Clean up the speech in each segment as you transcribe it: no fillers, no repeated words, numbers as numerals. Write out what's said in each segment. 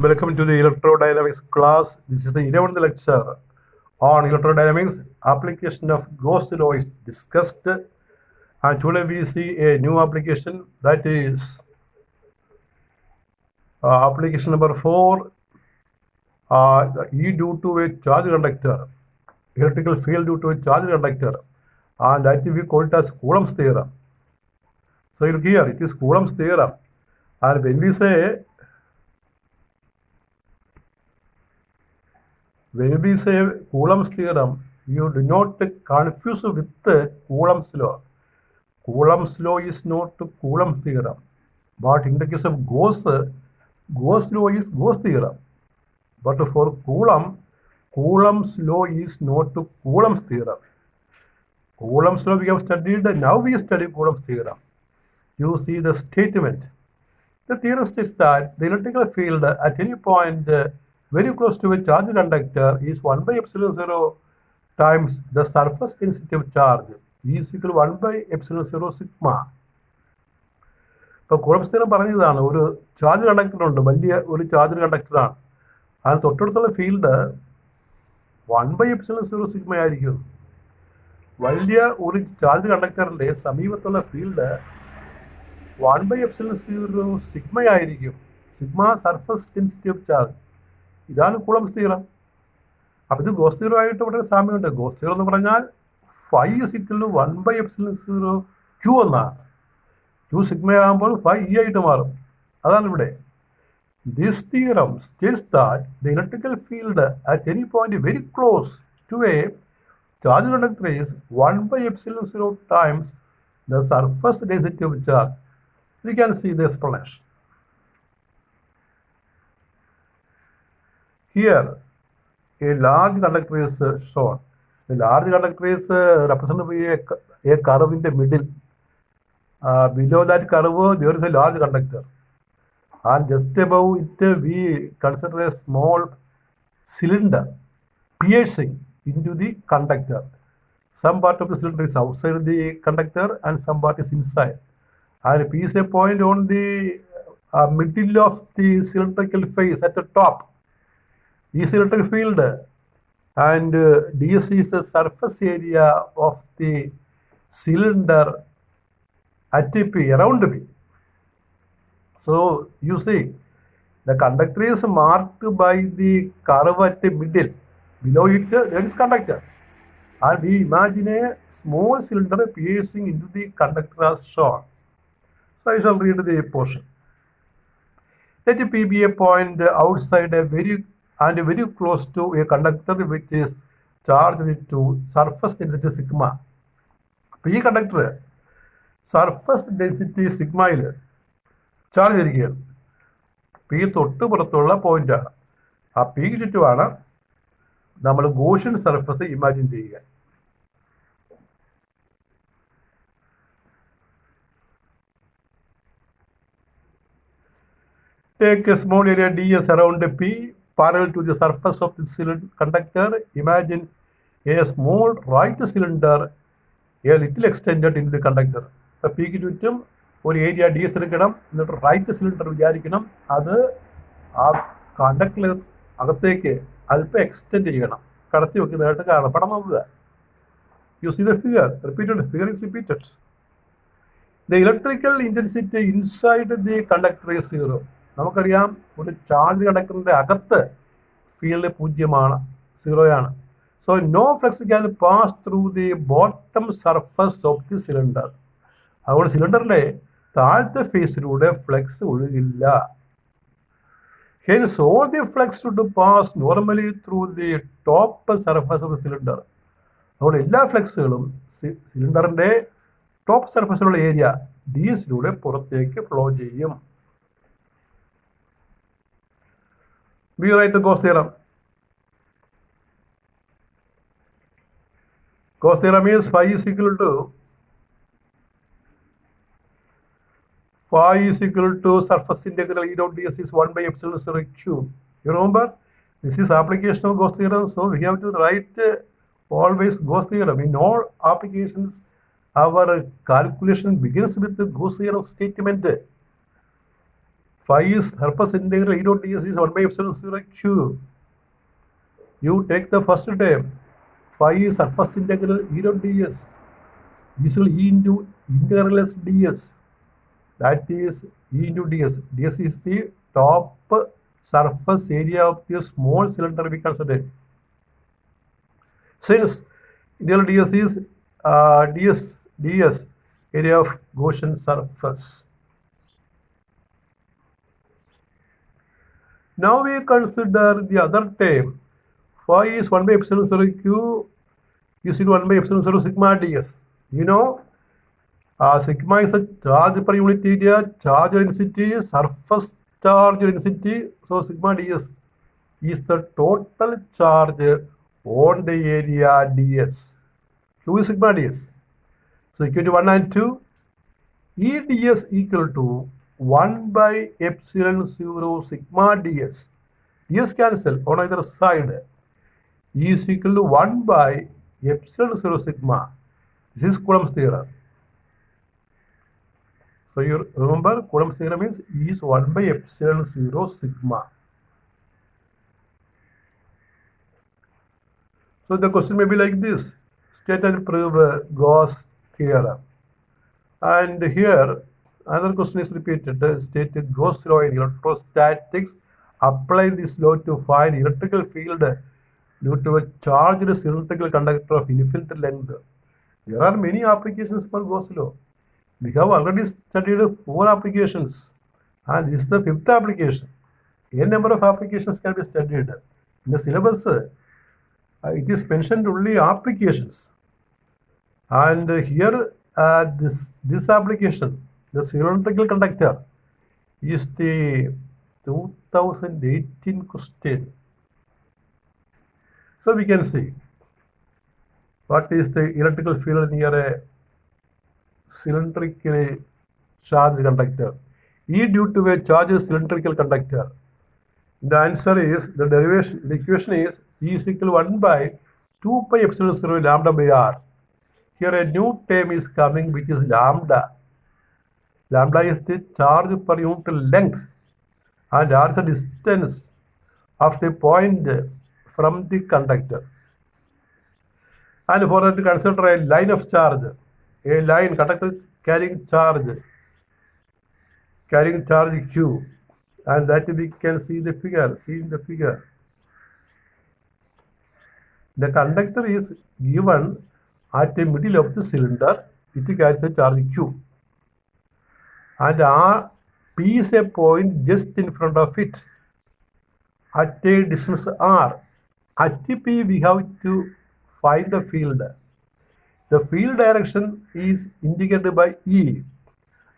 Welcome to the electrodynamics class. This is the 11th lecture on electrodynamics. Application of Gauss law is discussed, and today we see a new application, that is application number 4, E due to a charge conductor, electrical field due to a charge conductor, and that we call it as Coulomb's theorem. So here it is Coulomb's theorem, and when we say Coulomb's theorem, you do not confuse with Coulomb's law. Coulomb's law is not Coulomb's theorem, but in the case of Gauss law is Gauss theorem. But for Coulomb, Coulomb's law is not Coulomb's theorem. Coulomb's law we have studied, now we study Coulomb's theorem. You see the statement. The theorem states that the electrical field at any point very close to a charge conductor is 1 by epsilon 0 times the surface density of charge is equal to 1 by epsilon 0 sigma. ഇപ്പോൾ Coulomb സ്ഥിരം പറഞ്ഞതാണ്, ഒരു charge കണ്ടക്ടറുണ്ട്, വലിയ ഒരു charge കണ്ടക്ടറാണ്. അതിന് തൊട്ടടുത്തുള്ള field 1 by epsilon 0 sigma ആയിരിക്കും. വലിയ ഒരു ചാർജ് കണ്ടക്ടറിൻ്റെ സമീപത്തുള്ള ഫീൽഡ് 1 by epsilon 0 സിഗ്മ ആയിരിക്കും. Sigma surface density of charge. ഇതാണ് കൂളംബ്സ് തിയറം. അപ്പോൾ ഇത് ഗോസ് തിയറം ആയിട്ട് വളരെ സാമ്യമുണ്ട്. ഗോസ് തിയറം എന്ന് പറഞ്ഞാൽ phi is equal to 1 by epsilon 0 Q എന്നാണ്. ക്യൂ സിഗ്മ ആകുമ്പോൾ ഫൈ ഇ ആയിട്ട് മാറും. അതാണ് ഇവിടെ. This theorem states that the electrical field at any point very close to a charge conductor is 1 by epsilon 0 times the surface density of charge. We can see the explanation. Here, a large conductor is shown. The large conductor is represented by a curve in the middle. Below that curve, there is a large conductor. And just above it, we consider a small cylinder piercing into the conductor. Some part of the cylinder is outside the conductor and some part is inside. And P is a point on the middle of the cylindrical face at the top. Is electric field, and ds is the surface area of the cylinder at P, around P. So you see the conductor is marked by the curve at the middle. Below it there is conductor, and we imagine a small cylinder piercing into the conductor as shown. So I shall read the portion. Let P be a point outside a very close to a conductor which is charged to surface density sigma. P conductor surface density സിഗ്മയിൽ charge ചെയ്തിരിക്കുകയാണ്. P തൊട്ട് പുറത്തുള്ള പോയിന്റാണ്. ആ പിക്ക് ചുറ്റുമാണ് നമ്മൾ Gaussian surface imagine ചെയ്യുക. Take a small area ds around P parallel to the surface of the conductor. Imagine a small right cylinder a little extended into the conductor. പിക്ക് ചുറ്റും ഒരു ഏരിയ ഡി എസ് എടുക്കണം, എന്നിട്ട് right cylinder വിചാരിക്കണം, അത് ആ കണ്ടക്ടറിൽ അകത്തേക്ക് അല്പം എക്സ്റ്റെൻഡ് ചെയ്യണം, കടത്തി വെക്കുന്നതായിട്ട് കാണാം. പടം നോക്കുക. You see the figure repeated. Figure is repeated. The electrical intensity inside the conductor is 0. നമുക്കറിയാം, ഒരു ചാർജ് കണ്ടക്ടറിൻ്റെ അകത്ത് ഫീൽഡ് 0ആണ്, 0ആണ്. So no flux can pass through the bottom surface of the cylinder. അതുകൊണ്ട് സിലിണ്ടറിൻ്റെ താഴത്തെ ഫേസിലൂടെ ഫ്ലക്സ് ഒഴുകില്ല. Hence all the flux should pass normally through the top surface of the cylinder. അതുകൊണ്ട് എല്ലാ ഫ്ലക്സുകളും സിലിണ്ടറിൻ്റെ ടോപ്പ് സർഫസിലുള്ള ഏരിയ ഡി എസിലൂടെ പുറത്തേക്ക് ഫ്ലോ ചെയ്യും. We write the Gauss theorem. Gauss theorem is phi is equal to surface integral E dot ds is 1 by epsilon 0 cube. You remember, this is application of Gauss theorem, so we have to write always Gauss theorem. In all applications, our calculation begins with the Gauss theorem statement. phi is surface integral E dot ds is 1 by epsilon 0 q. You take the first term. Phi is surface integral E dot ds. This will E into integralus ds. That is E into ds. ds is the top surface area of the small cylinder we consider. Since integral ds is ds area of Gaussian surface. Now we consider the other term. Phi is 1 by epsilon 0 q is equal to 1 by epsilon 0 sigma ds. You know, sigma is the charge per unit area, charge density, surface charge density. So sigma ds is the total charge on the area ds. Q is sigma ds. So equal to 1 and 2. E ds equal to 1 by epsilon 0 sigma ds. ds cancel on either side. E is equal to 1 by epsilon 0 sigma. This is Coulomb's theorem. So you remember Coulomb's theorem means E is 1 by epsilon 0 sigma. So the question may be like this. State and prove Gauss theorem. And here another question is repeated. State Gauss law in electrostatics. Apply this law to find electrical field due to a charged cylindrical conductor of infinite length. There are many applications for Gauss law. We have already studied 4 applications, and this is the 5th application. A number of applications can be studied. In the syllabus, it is mentioned only applications. And here, this application, the cylindrical conductor, is the 2018 question. So we can see what is the electrical field near a cylindrically charged conductor. E due to a charged cylindrical conductor. The answer is, the equation is E is equal to 1 by 2 pi epsilon 0 lambda by r. Here a new term is coming, which is lambda. Lambda is the charge per unit length, and r is the distance of the point from the conductor. And for that, consider a line of charge. A line conductor carrying charge q, and that we can see in the figure. The conductor is given at the middle of the cylinder. It carries a charge q, and P is a point just in front of it at a distance r. At P we have to find the field. The field direction is indicated by E,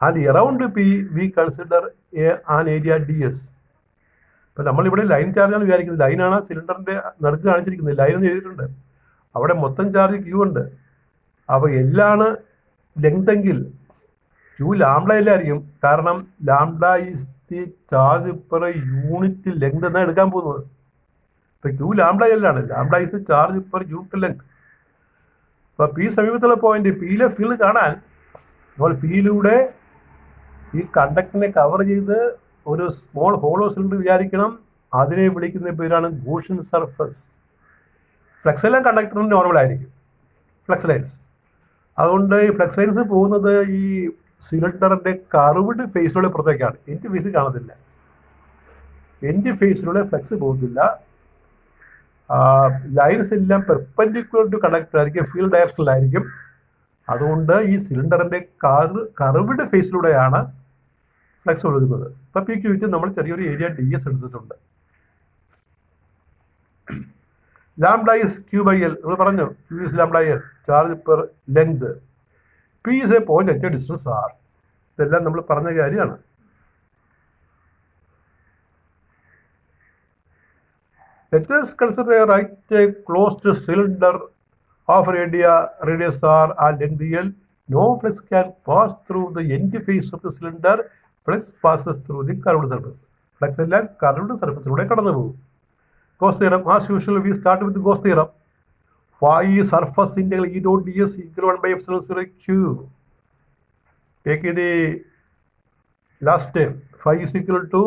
and around P we consider an area ds. But നമ്മൾ ഇവിടെ line ചാർജാണ് വിചാരിക്കുന്നത്. ലൈനാണ് സിലിണ്ടറിന്റെ നടുക്ക് കാണിച്ചിരിക്കുന്നത്. Line എന്ന് എഴുതിയിട്ടുണ്ട്. അവിടെ മൊത്തം ചാർജ് ക്യൂ ഉണ്ട്. അപ്പോൾ എല്ലാണ് ലെങ്ത് എങ്കിൽ ക്യൂ ലാംഡയിലായിരിക്കും. കാരണം lambda is the charge per unit length എന്നാണ് എടുക്കാൻ പോകുന്നത്. ഇപ്പൊ ക്യൂ ലാംഡയിലാണ്. Lambda is the charge per unit length. അപ്പോൾ പി സമീപത്തുള്ള പോയിന്റ് പിയിലെ ഫീൽഡ് കാണാൻ നമ്മൾ പിയിലൂടെ ഈ കണ്ടക്ടറിനെ കവർ ചെയ്ത് ഒരു സ്മോൾ ഹോളോ സിലിണ്ടർ വിചാരിക്കണം. അതിനെ വിളിക്കുന്ന പേരാണ് ഗോഷ്യൻ സർഫസ്. ഫ്ലക്സ് എല്ലാം കണ്ടക്ടറിന് നോർമൽ ആയിരിക്കും, ഫ്ലക്സ് ലൈൻസ്. അതുകൊണ്ട് ഈ ഫ്ലക്സ് ലൈൻസ് പോകുന്നത് ഈ സിലിണ്ടറിന്റെ കർവ്ഡ് ഫേസിലൂടെ പുറത്തേക്കാണ്. എൻഡ് ഫേസ് കാണത്തില്ല. എൻഡ് ഫേസിലൂടെ ഫ്ലക്സ് പോകുന്നില്ല. ലൈൻസ് എല്ലാം പെർപെൻഡിക്കുലർ ടു കണ്ടക്ടർ ആയിരിക്കും, ഫീൽഡ് ഡയറക്ഷനിലായിരിക്കും. അതുകൊണ്ട് ഈ സിലിണ്ടറിന്റെ കർവ്ഡ് ഫേസിലൂടെയാണ് ഫ്ലക്സ് ഒഴുകുന്നത്. ഇപ്പൊ പി ക്യൂക്ക് നമ്മൾ ചെറിയൊരു ഏരിയ ഡി എസ് എടുത്തിട്ടുണ്ട്. Lambda is Q by L. നമ്മൾ പറഞ്ഞു Q is lambda L, charge per length. P is a point at a distance R. ഇതെല്ലാം നമ്മൾ പറഞ്ഞ കാര്യമാണ്. Let us consider a closed cylinder of radius r and length l. No flux can pass through the end face of the cylinder. Flux passes through the curved surface. Flux എല്ലാം curved surface ലൂടെ കടന്നു പോകും. Gauss theorem. As usual, we start with the Gauss theorem. Phi surface integral E dot ds equal 1 by epsilon 0 q. Take the Last time, phi is equal to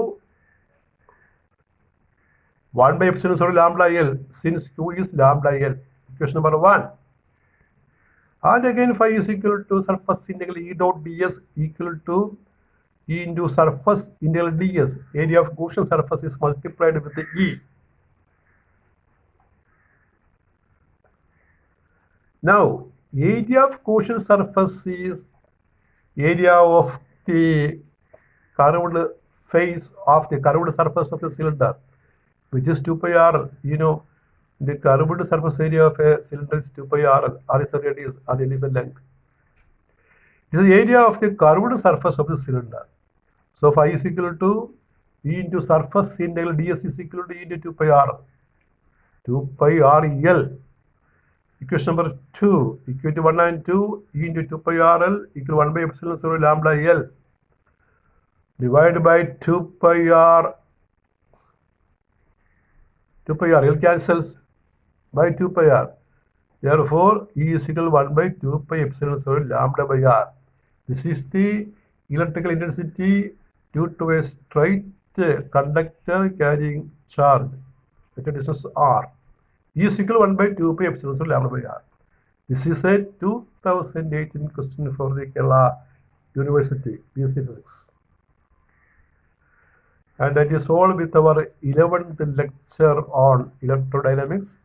1 by epsilon 0 lambda L, since Q is lambda L. Equation number 1. And again, phi is equal to surface integral E dot ds equal to E into surface integral ds. Area of Gaussian surface is multiplied with the E. Now, area of Gaussian surface is area of the curved face of the curved surface of the cylinder, which is 2 pi r. You know, the curved surface area of a cylinder is 2 pi r. R is the radius and L is the length. This is the area of the curved surface of the cylinder. So phi is equal to E into surface integral ds is equal to E into 2 pi r. 2 pi r L. Equation number 2, equation 1 and 2, E into 2 pi r L equal 1 by epsilon 0 lambda L divided by 2 pi r. 2 pi r, L cancels by 2 pi r. Therefore, E is equal to 1 by 2 pi epsilon 0 lambda by r. This is the electrical intensity due to a straight conductor carrying charge at a distance r. E is equal to 1 by 2 pi epsilon 0 lambda by r. This is a 2018 question for the Kerala University, BSc Physics. And that is all with our 11th lecture on electrodynamics.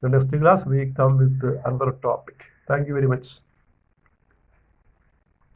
The next class we come with another topic. Thank you very much.